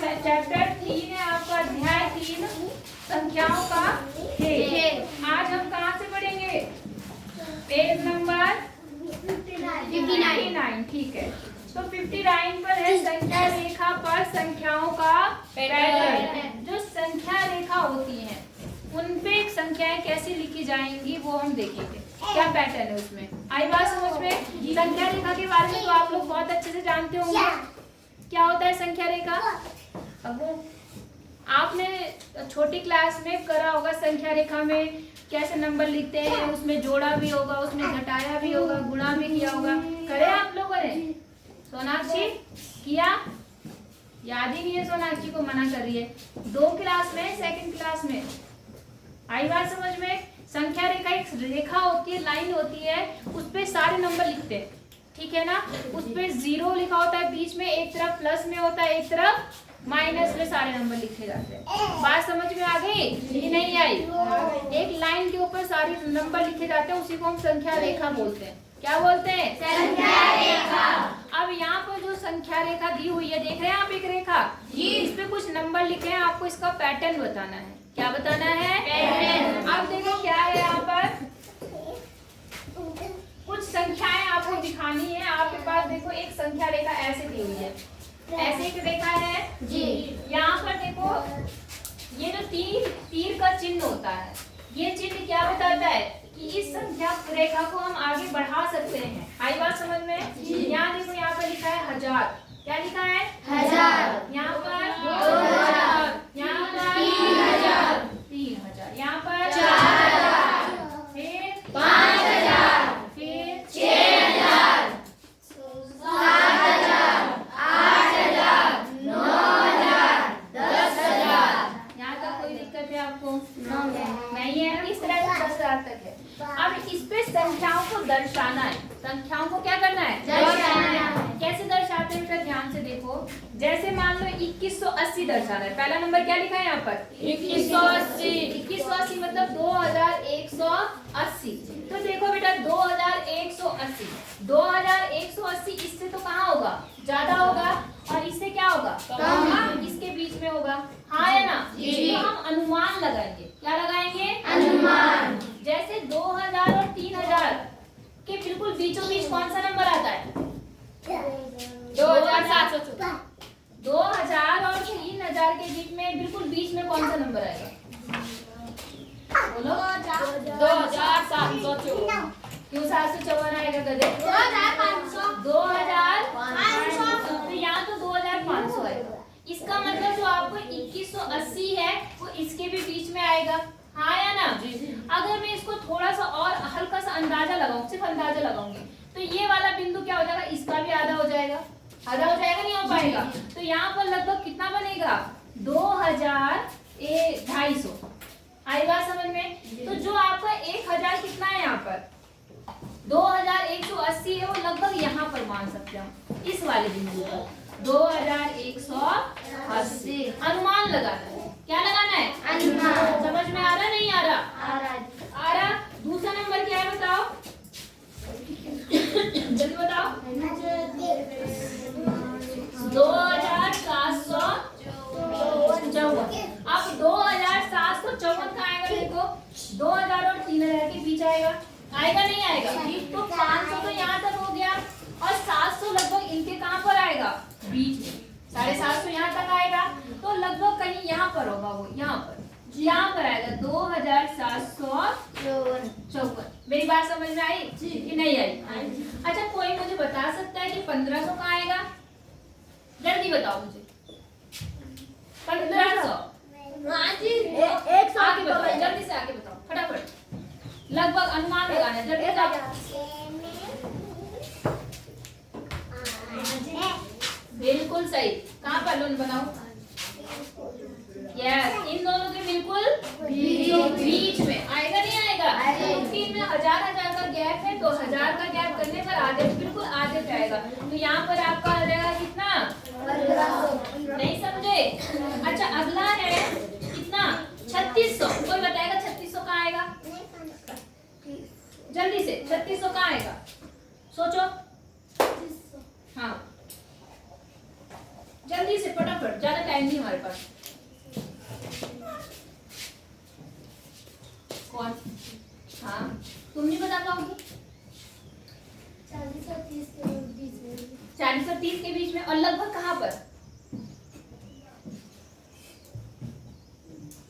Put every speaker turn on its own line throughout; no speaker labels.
Chapter 3 है आपका, अध्याय 3 संख्याओं का खेल। आज हम कहाँ से पढ़ेंगे? Page number 59। ठीक है, तो 59 पर है संख्या रेखा पर संख्याओं का पैटर्न। जो संख्या रेखा होती है उन पे संख्याएं कैसी लिखी जाएंगी वो हम देखेंगे, क्या पैटर्न है उसमें। आई बात समझ में? संख्या रेखा के बारे में तो आप लोग बहुत अच्छे से जानते होंगे, क्या होता है संख्या रेखा। अब आपने छोटी क्लास में करा होगा, संख्या रेखा में कैसे नंबर लिखते हैं, उसमें जोड़ा भी होगा, उसमें घटाया भी होगा, गुणा भी किया होगा। करे आप लोगों ने? सोनाक्षी किया? याद ही नहीं है, सोनाक्षी को मना कर रही है। 2 क्लास में, सेकंड क्लास में। आई बात समझ में? संख्या रेखा एक रेखा होती है, लाइन होती है, उस पे सारे नंबर लिखते हैं, ठीक है ना। उस पे 0 लिखा होता है, बीच में एक तरफ प्लस में होता है, एक तरफ माइनस में सारे नंबर लिखे जाते हैं। बात समझ में आ गई कि नहीं आई? एक लाइन के ऊपर सारे नंबर लिखे जाते हैं, उसी को हम संख्या रेखा बोलते हैं। क्या बोलते हैं? संख्या रेखा। अब यहाँ पर जो संख्या रेखा दी हुई है, देख रहे हैं आप एक रेखा, इस पे कुछ नंबर लिखे हैं, आपको इसका पैटर्न बताना है। क्या बताना है? पैटर्न। अब देखो क्या है यहाँ पर, कुछ संख्याएं आपको दिखानी है। आपके पास देखो एक संख्या रेखा ऐसे दी हुई है, ऐसे एक रेखा है जी। यहाँ पर देखो ये जो तीर का चिन्ह होता है, ये चिन्ह क्या बताता है कि इस संख्या रेखा को हम आगे बढ़ा सकते हैं। आई बात समझ में? यहाँ देखो, यहाँ पर लिखा है 1000। क्या लिखा है? 1000। यहाँ पर 2000, यहाँ पर 3000, यहाँ पर 4000, फिर 5000, फिर 6000, 7000, 8000, 9000, 10000। यहाँ तक कोई दिक्कत है आपको? नहीं है। इस तरह से 10,000 तक है। अब इस पे संख्याओं को दर्शाना है। संख्याओं को क्या करना है? दर्शाना है। कैसे दर्शाते हैं बेटा? ध्यान से देखो। जैसे मान लो 2180 दर्शाना है, पहला नंबर क्या लिखा है यहाँ पर? 2180। 2180 मतलब 2180। तो देखो बेटा 2180, 2180 इससे तो कहाँ होगा? ज्यादा होगा, और इससे क्या होगा? कम। इसके बीच में होगा, हाँ या ना? तो हम अनुमान लगाएंगे। क्या लगाएंगे? अनुमान। जैसे 2000 और 3000 के बिल्कुल बीचों बीच कौन सा नंबर आता है? 2700। 2000 और 3000 के बीच में बिल्कुल बीच में कौन सा नंबर आएगा? बोलो। 2754। क्यों 754 आएगा गधे? 2500। 2500। तो यहाँ तो 2500 आएगा। इसका मतलब जो आपको 2180 है वो इसके भी बीच में आएगा, हाँ या ना? अगर मैं इसको थोड़ा सा और हल्का सा अंदाजा लगाऊं, सिर्फ अंदाजा लगाऊंगी, तो ये वाला बिंदु क्या हो जाएगा? इसका भी आधा हो जाएगा। आधा हो जाएगा, नहीं हो पाएगा? तो यहाँ पर लगभग कितना बनेगा? 2250। आई बात समझ में? तो जो आपका 1000 कितना है यहाँ पर? 2180 है, वो लगभग यहाँ पर मान सकते हैं हम, इस वाले बिंदु पर 2180। अनुमान लगाना है। क्या लगाना है? अनुमान। समझ में आ रहा? नहीं आ रहा? आ रहा। दूसरा नंबर क्या है बताओ? जल्दी बताओ। 2754। अब 2754 का आएगा, देखो 2000 और 3000 के बीच आएगा, आएगा नहीं आएगा? तो 500 तो यहाँ तक हो गया, और 700 लगभग इनके कहाँ पर आएगा? बीच में। 750 यहाँ तक आएगा, तो लगभग कहीं यहाँ पर होगा, वो यहाँ पर आएगा 2754। मेरी बात समझ में आई कि नहीं आई? अच्छा, कोई मुझे बता सकता है कि 1500 कहाँ आएगा? जल्दी बताओ मुझे। 1500 आगे बताओ, जल्दी से आगे बताओ, फटाफट। लगभग अनुमान लगाना है, जल्दी बताओ। बिल्कुल सही। कहाँ पर लोन बनाओ? यस, इन दोनों के बिल्कुल बीच में आएगा, नहीं आएगा? क्योंकि इनमें 1000 का गैप है, तो 1000 का गैप करने पर आधे, बिल्कुल आधे पे आएगा। तो यहाँ पर आपका आ जाएगा कितना? 1500। नहीं समझे? अच्छा, अगला है कितना? 3600। कोई बताएगा 3600 कहाँ आएगा? जल्दी से 3600 कहाँ आएगा? सोचो। हाँ, जल्दी से फटाफट, ज्यादा पेन नहीं हमारे पास। कौन? हाँ तुम नहीं बता पाओगी?
40 और 30 के बीच में।
40 और 30 के बीच में, और लगभग कहाँ पर?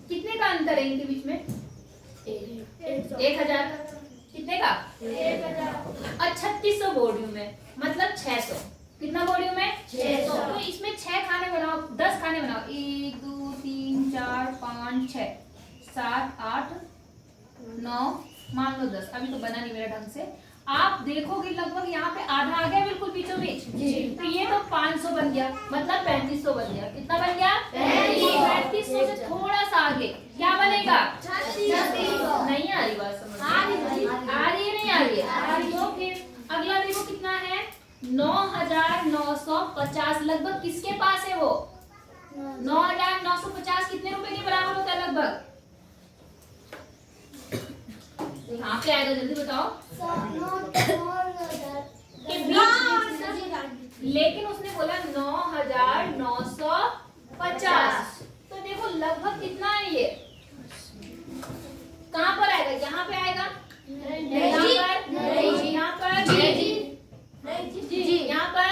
कितने का अंतर है इनके बीच में? 1000। कितने का?
1000।
और 3600 वॉल्यूम है, मतलब 600। कितना वॉल्यूम है? 600। तो इसमें 6 खाने बनाओ, 10 खाने बनाओ। 1 2 3 4 5 6 7 8 9, मान लो 10। अभी तो बना नहीं मेरा ढंग से। आप देखोगे लगभग यहाँ पे आधा आ गया बिल्कुल बीचों बीच। तो ये तो 500 बन गया, मतलब 3500 बन गया। कितना बन गया? 3500 से थोड़ा सा आगे क्या बनेगा? 3600। नहीं आ रही बात समझ? आ रही है, नहीं आ रही है? तो फिर अगला देखो कितना है? 9950। लगभग किसके पास है वो? 9950 कितने रुपए के बराबर होता है लगभग? यहाँ पे आएगा, जल्दी बताओ। के बीच, लेकिन उसने बोला 9950। तो देखो लगभग कितना है ये? कहाँ पर आएगा? यहाँ पे आएगा? यहाँ पर जी, यहाँ पर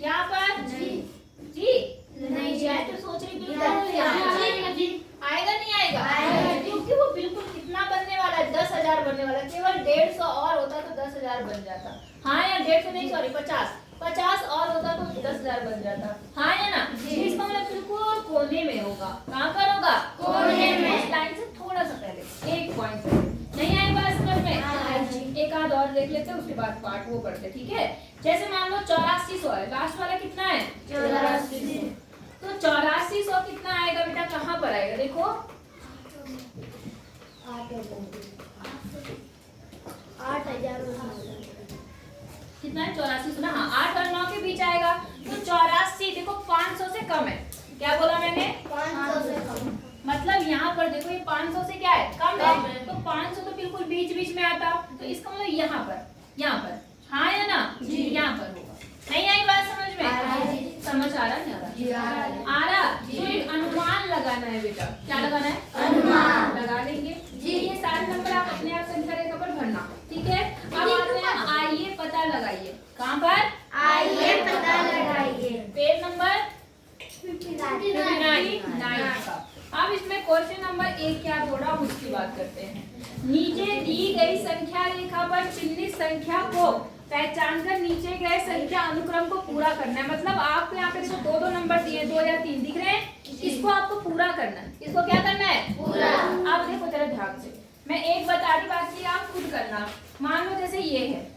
यहाँ पर जी नहीं जाए तो सोच रही बिल्कुल आएगा, नहीं आएगा? क्योंकि वो बिल्कुल कितना बनने वाला है? 10,000 बनने वाला है। केवल 150 और होता तो 10,000 बन जाता। हाँ या 150 नहीं, सॉरी 50 और होता तो 10,000 बन जाता। हाँ या ना? इसका मतलब बिल्कुल कोने में होगा। कहाँ पर होगा? कोने में। इस लाइन से थोड़ा सा पहले, एक पॉइंट पहले। नहीं आई बात समझ में? एक आध और देख लेते हैं, उसके बाद पार्ट वो पढ़ते, ठीक है? जैसे मान लो 8400 है, लास्ट वाला कितना है? 8400। तो 8400 कितना आएगा बेटा? कहाँ पर आएगा? देखो
8000
कितना है? 8400 ना? हाँ 8 और 9 के बीच आएगा। तो 84 देखो 500 से कम है। क्या बोला मैंने?
500 से कम।
मतलब यहाँ पर देखो ये 500 से क्या है? कम है। तो 500 तो बिल्कुल बीच बीच में आता, तो इसका मतलब यहाँ पर। हाँ या ना? जी यहाँ पर होगा। नहीं आई बात समझ में? समझ आ रहा? नहीं आ रहा? फिर अनुमान लगाना है बेटा। क्या लगाना है? अनुमान लगा लेंगे जी। ये सारे नंबर आप अपने आप संख्या रेखा पर भरना, ठीक है? अब आते हैं आइए पता लगाइए। कहाँ पर?
आइए पता लगाइए।
पेज नंबर
59
का। अब इसमें क्वेश्चन नंबर 1 क्या थोड़ा उसकी बात करते हैं। नीचे दी गई संख्या रेखा पर चिन्हित संख्या को पहचान कर नीचे गए संख्या अनुक्रम को पूरा करना है। मतलब आपको यहाँ पे देखो 2 नंबर दिए, 2 या 3 दिख रहे हैं, इसको आपको पूरा करना है। इसको क्या करना है? पूरा। आप देखो जरा ध्यान से, मैं एक बता रही, बाकी आप खुद करना। मान लो जैसे ये है,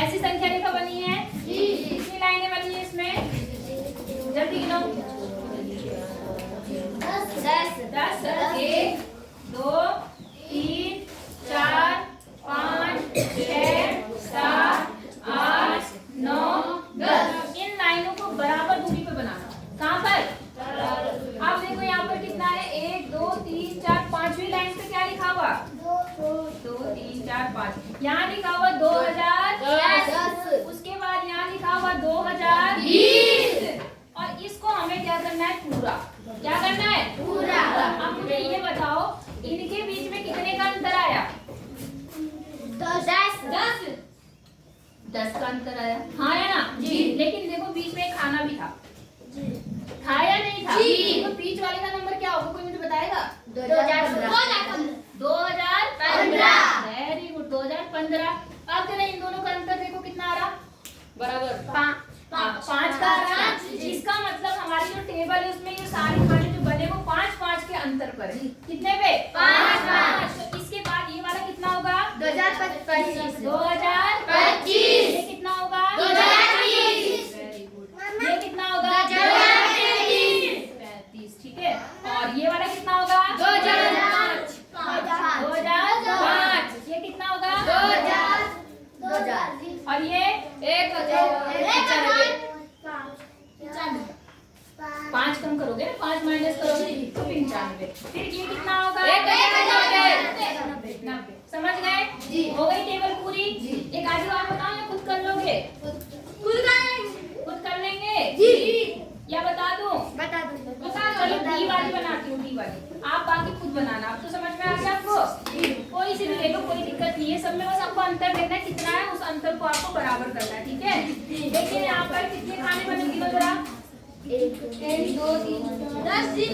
ऐसी संख्या रेखा बनी है, कितनी लाइनें बनी है इसमें? जल्दी गिनो। 10। 1 2 3 4 5 6 7 8 9 10। इन लाइनों को बराबर दूरी पे बनाना। कहाँ पर? अब देखो यहाँ पर कितना है? 1 2 3 4 5वीं लाइन पे क्या लिखा हुआ? 2 3 4 5। यहाँ लिखा हुआ 2010। उसके बाद यहाँ लिखा हुआ 2020। और इसको हमें क्या करना है? पूरा। क्या करना है? पूरा। अब मुझे ये बताओ इनके बीच में कितने का अंतर आया? 10 का अंतर आया। हाँ या ना? जी। लेकिन देखो बीच में एक खाना भी था। था या नहीं था? जी। तो बीच वाले का नंबर क्या होगा? कोई मुझे बताएगा? 2015। Very good, 2015। अब जरा इन दोनों का अंतर देखो कितना आ रहा? बराबर 5 का आ रहा। इसका मतलब हमारी जो टेबल है उसमें ये सारे खाने जो बने वो 5-5 के अंतर पर है। कितने पे? 5। तो इसके बाद ये वाला कितना होगा? 2025। 2025। ये कितना होगा? 2030। Very good. ये कितना होगा? 2035। ठीक है। और ये वाला कितना होगा? 2005। ये कितना होगा? 2000। और ये 5 कम करोगे ना, 5 माइनस करोगे तो 95। फिर ये कितना होगा? 90। समझ गए? जी। हो गई टेबल पूरी? जी। एक आगे आप बताओ या खुद कर लोगे? खुद कर लेंगे जी। या बता दूं? आप बाकी खुद बनाना। आप तो समझ में आ गया आपको? कोई सी भी ले लो, कोई दिक्कत नहीं है। सब में बस आपको अंतर देखना है कितना है, उस अंतर को आपको बराबर करना है। ठीक है, देखिए यहाँ पर कितने खाने बने गिनो जरा।
1 2 3 10 जी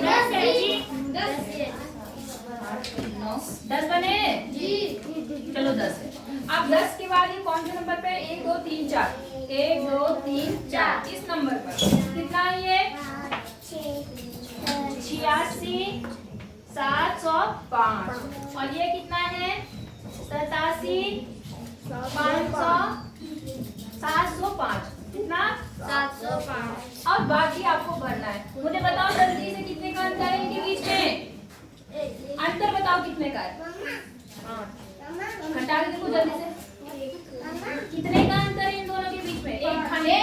10 बने
जी।
चलो 10 है। अब 10 के बाद ये कौन से नंबर पे? 1 2 3 4, 1 2 3 4 इस नंबर पर कितना है ये? 86 705। और ये कितना है? 87 500 705। कितना?
705।
और बाकी आपको भरना है। मुझे बताओ जल्दी से कितने का अंतर है इनके बीच में? अंतर बताओ कितने का है? घटा के देखो जल्दी से, कितने का अंतर है इन दोनों के बीच में? एक खाने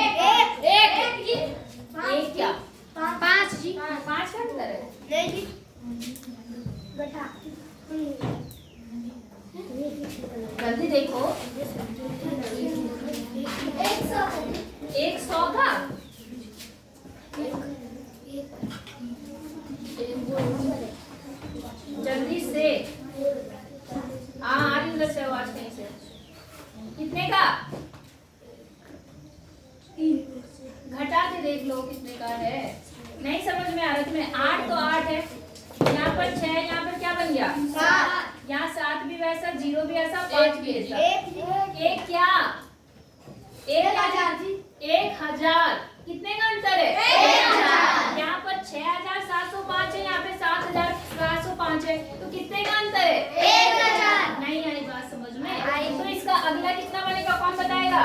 एक क्या?
5 जी।
5 का अंतर है।
नहीं जी बेटा
जल्दी देखो। 100 का जल्दी से आ रही उधर से आवाज कहीं से। कितने का? घटा के देख लो कितने का है। नहीं समझ में आ रहा तुम्हें? 8 तो 8 है, यहाँ पर 6, यहाँ पर क्या बन गया? 7। यहाँ 7 भी वैसा, 0 भी ऐसा, 5 भी ऐसा। एक क्या? 1000 जी। 1000 कितने का अंतर है? 1000। यहाँ पर 6705 है, यहाँ पे 7705 है, तो कितने का अंतर है?
1000।
नहीं आई बात समझ में? तो इसका अगला कितना बनेगा कौन बताएगा?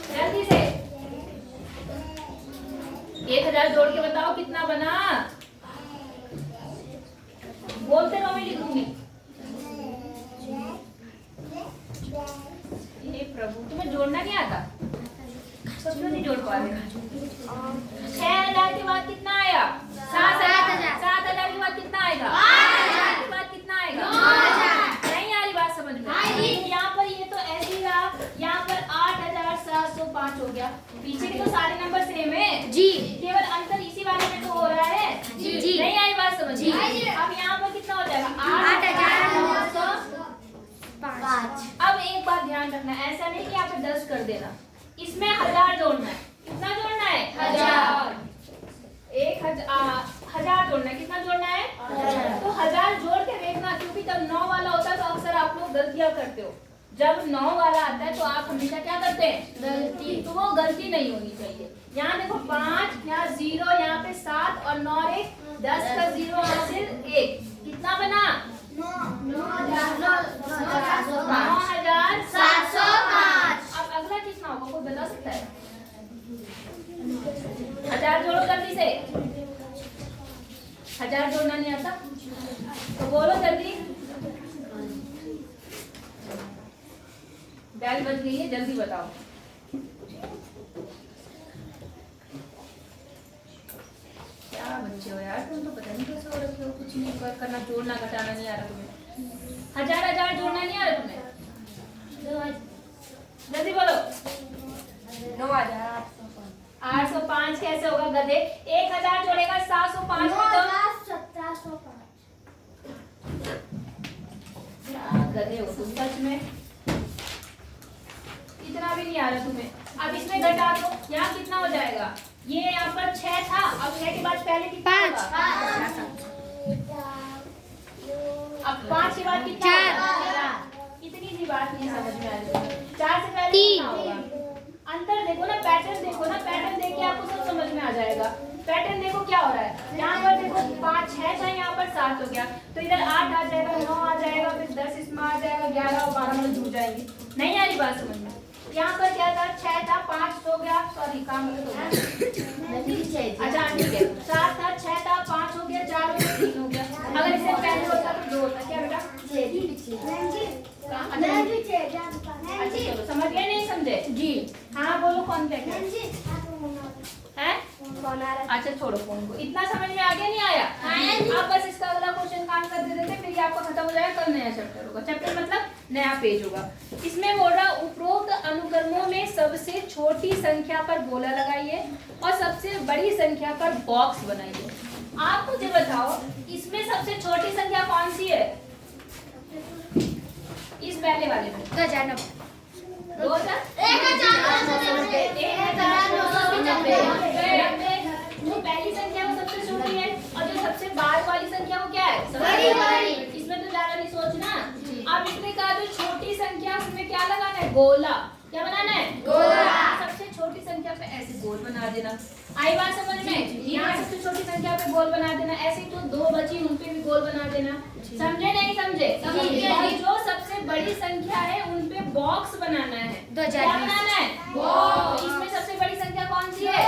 जल्दी से 1000 जोड़ के बताओ कितना बना। बोलते रहो, मैं लिख दूंगी। हे प्रभु, तुम्हें जोड़ना नहीं आता? सब क्यों नहीं जोड़ पा रहे? 6000 के बाद कितना आया? 7000। 7000 के बाद कितना आएगा? 8000 के बाद कितना आएगा? 9000। नहीं आ रही बात समझ में? यहाँ पर ये तो ऐसे ही रहा, यहाँ पर 8705 हो गया। पीछे के तो सारे नंबर सेम है
जी।
केवल अंतर इसी वाले में तो हो रहा है
जी।
नहीं आई बात समझ में? अब यहाँ पर कितना हो जाएगा?
8905।
अब एक बात ध्यान रखना, ऐसा नहीं कि यहाँ पे 10 कर देना, इसमें 1000 जोड़ना है। कितना जोड़ना है? 1000। 1000 जोड़ना है। कितना जोड़ना है? 1000। तो 1000 जोड़ के देखना, क्योंकि जब 9 वाला होता है तो अक्सर आप लोग गलतियां करते हो। जब 9 वाला आता है तो आप हमेशा क्या करते हैं? गलती। तो वो गलती नहीं होनी चाहिए। यहाँ देखो 5, यहाँ 0, यहाँ पे 7 और 9 1 10 का 0 हासिल 1। कितना बना?
9705।
9705। अब अगला कितना होगा कोई बता सकता है? 1000 जोड़ो जल्दी से। 1000 जोड़ना नहीं आता तो बोलो जल्दी। बैल बज गई है, जल्दी बताओ। क्या बच्चे हो यार, तुम तो पता नहीं कैसे हो रखे हो, कुछ नहीं करना, जोड़ना घटाना नहीं आ रहा तुम्हें। 1000 जोड़ना नहीं आ रहा तुम्हें? जल्दी बोलो। 9805 कैसे होगा गधे? 1000 जोड़ेगा 705 में तो
1705।
गधे हो तुम सच में, इतना भी नहीं आ रहा तुम्हें। अब इसमें घटा दो, यहाँ कितना हो जाएगा? ये यहाँ पर 6 था, अब 6 के बाद पहले कितना होगा? अब 5 के बाद कितना होगा? इतनी सी बात नहीं समझ में आ रही। 4 से पहले कितना होगा? अंतर देखो ना, पैटर्न देखो ना, पैटर्न देख के आपको सब समझ में आ जाएगा। पैटर्न देखो क्या हो रहा है। यहाँ पर देखो 5 6 था, यहाँ पर 7 हो गया, तो इधर 8 आ जाएगा, 9 आ जाएगा, फिर 10 इसमें आ जाएगा, 11 और 12 में जुड़ जाएंगे। नहीं आ रही बात समझ में? यहाँ पर क्या था? 6 था, 5 हो गया, सॉरी काम गलत हो गया। अच्छा ठीक है, 7 था, 6 था, 5 हो गया, 4 हो गया, 3 हो गया। अगर इससे पहले होता तो 2 होता। क्या बेटा? अच्छा चलो, समझ गए नहीं समझे? जी हाँ बोलो कौन क्या है? अच्छा छोड़ो फोन को, इतना समझ में आ गया नहीं आया? आप बस इसका अगला क्वेश्चन का आंसर दे देते, फिर ये आपका खत्म हो जाएगा, कल नया चैप्टर होगा। चैप्टर मतलब नया पेज होगा। इसमें बोल रहा उपरोक्त अनुक्रमों में सबसे छोटी संख्या पर गोला लगाइए और सबसे बड़ी संख्या पर बॉक्स बनाइए। आप मुझे बताओ इसमें सबसे छोटी संख्या कौन सी है? इस पहले वाले में
2090
जो पहली संख्या वो सबसे छोटी है और जो सबसे बाद वाली संख्या वो क्या है?
बड़ी।
इसमें तो ज्यादा नहीं सोचना। अब इसने कहा जो छोटी संख्या उसमें क्या लगाना है? गोला। क्या बनाना है?
गोला।
सबसे छोटी संख्या पे ऐसे गोल बना देना। आई बात समझ में? यहाँ सबसे छोटी संख्या पे गोल बना देना। ऐसे ही तो दो बची उन पे भी गोल बना देना। समझे नहीं समझे? और जो सबसे बड़ी संख्या है उन पे बॉक्स बनाना है।
2020
क्या बनाना है?
बॉक्स।
इसमें सबसे बड़ी संख्या कौन सी है?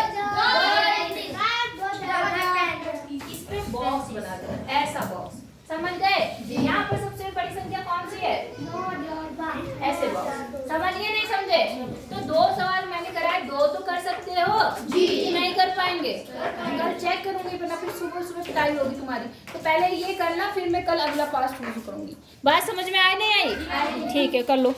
इस पे बॉक्स बना देना, ऐसा बॉक्स। समझ गए? यहाँ पर सबसे बड़ी संख्या कौन सी है? ऐसे बॉक्स। समझिए नहीं समझे? तो 2 सवाल मैंने कराए, 2 तो कर सकते हो
जी।
नहीं कर पाएंगे? कल चेक करूंगी वरना फिर सुबह सुबह पिटाई होगी तुम्हारी। तो पहले ये करना, फिर मैं कल अगला पास शुरू करूंगी। बात समझ में आई नहीं आई? ठीक है, कर लो।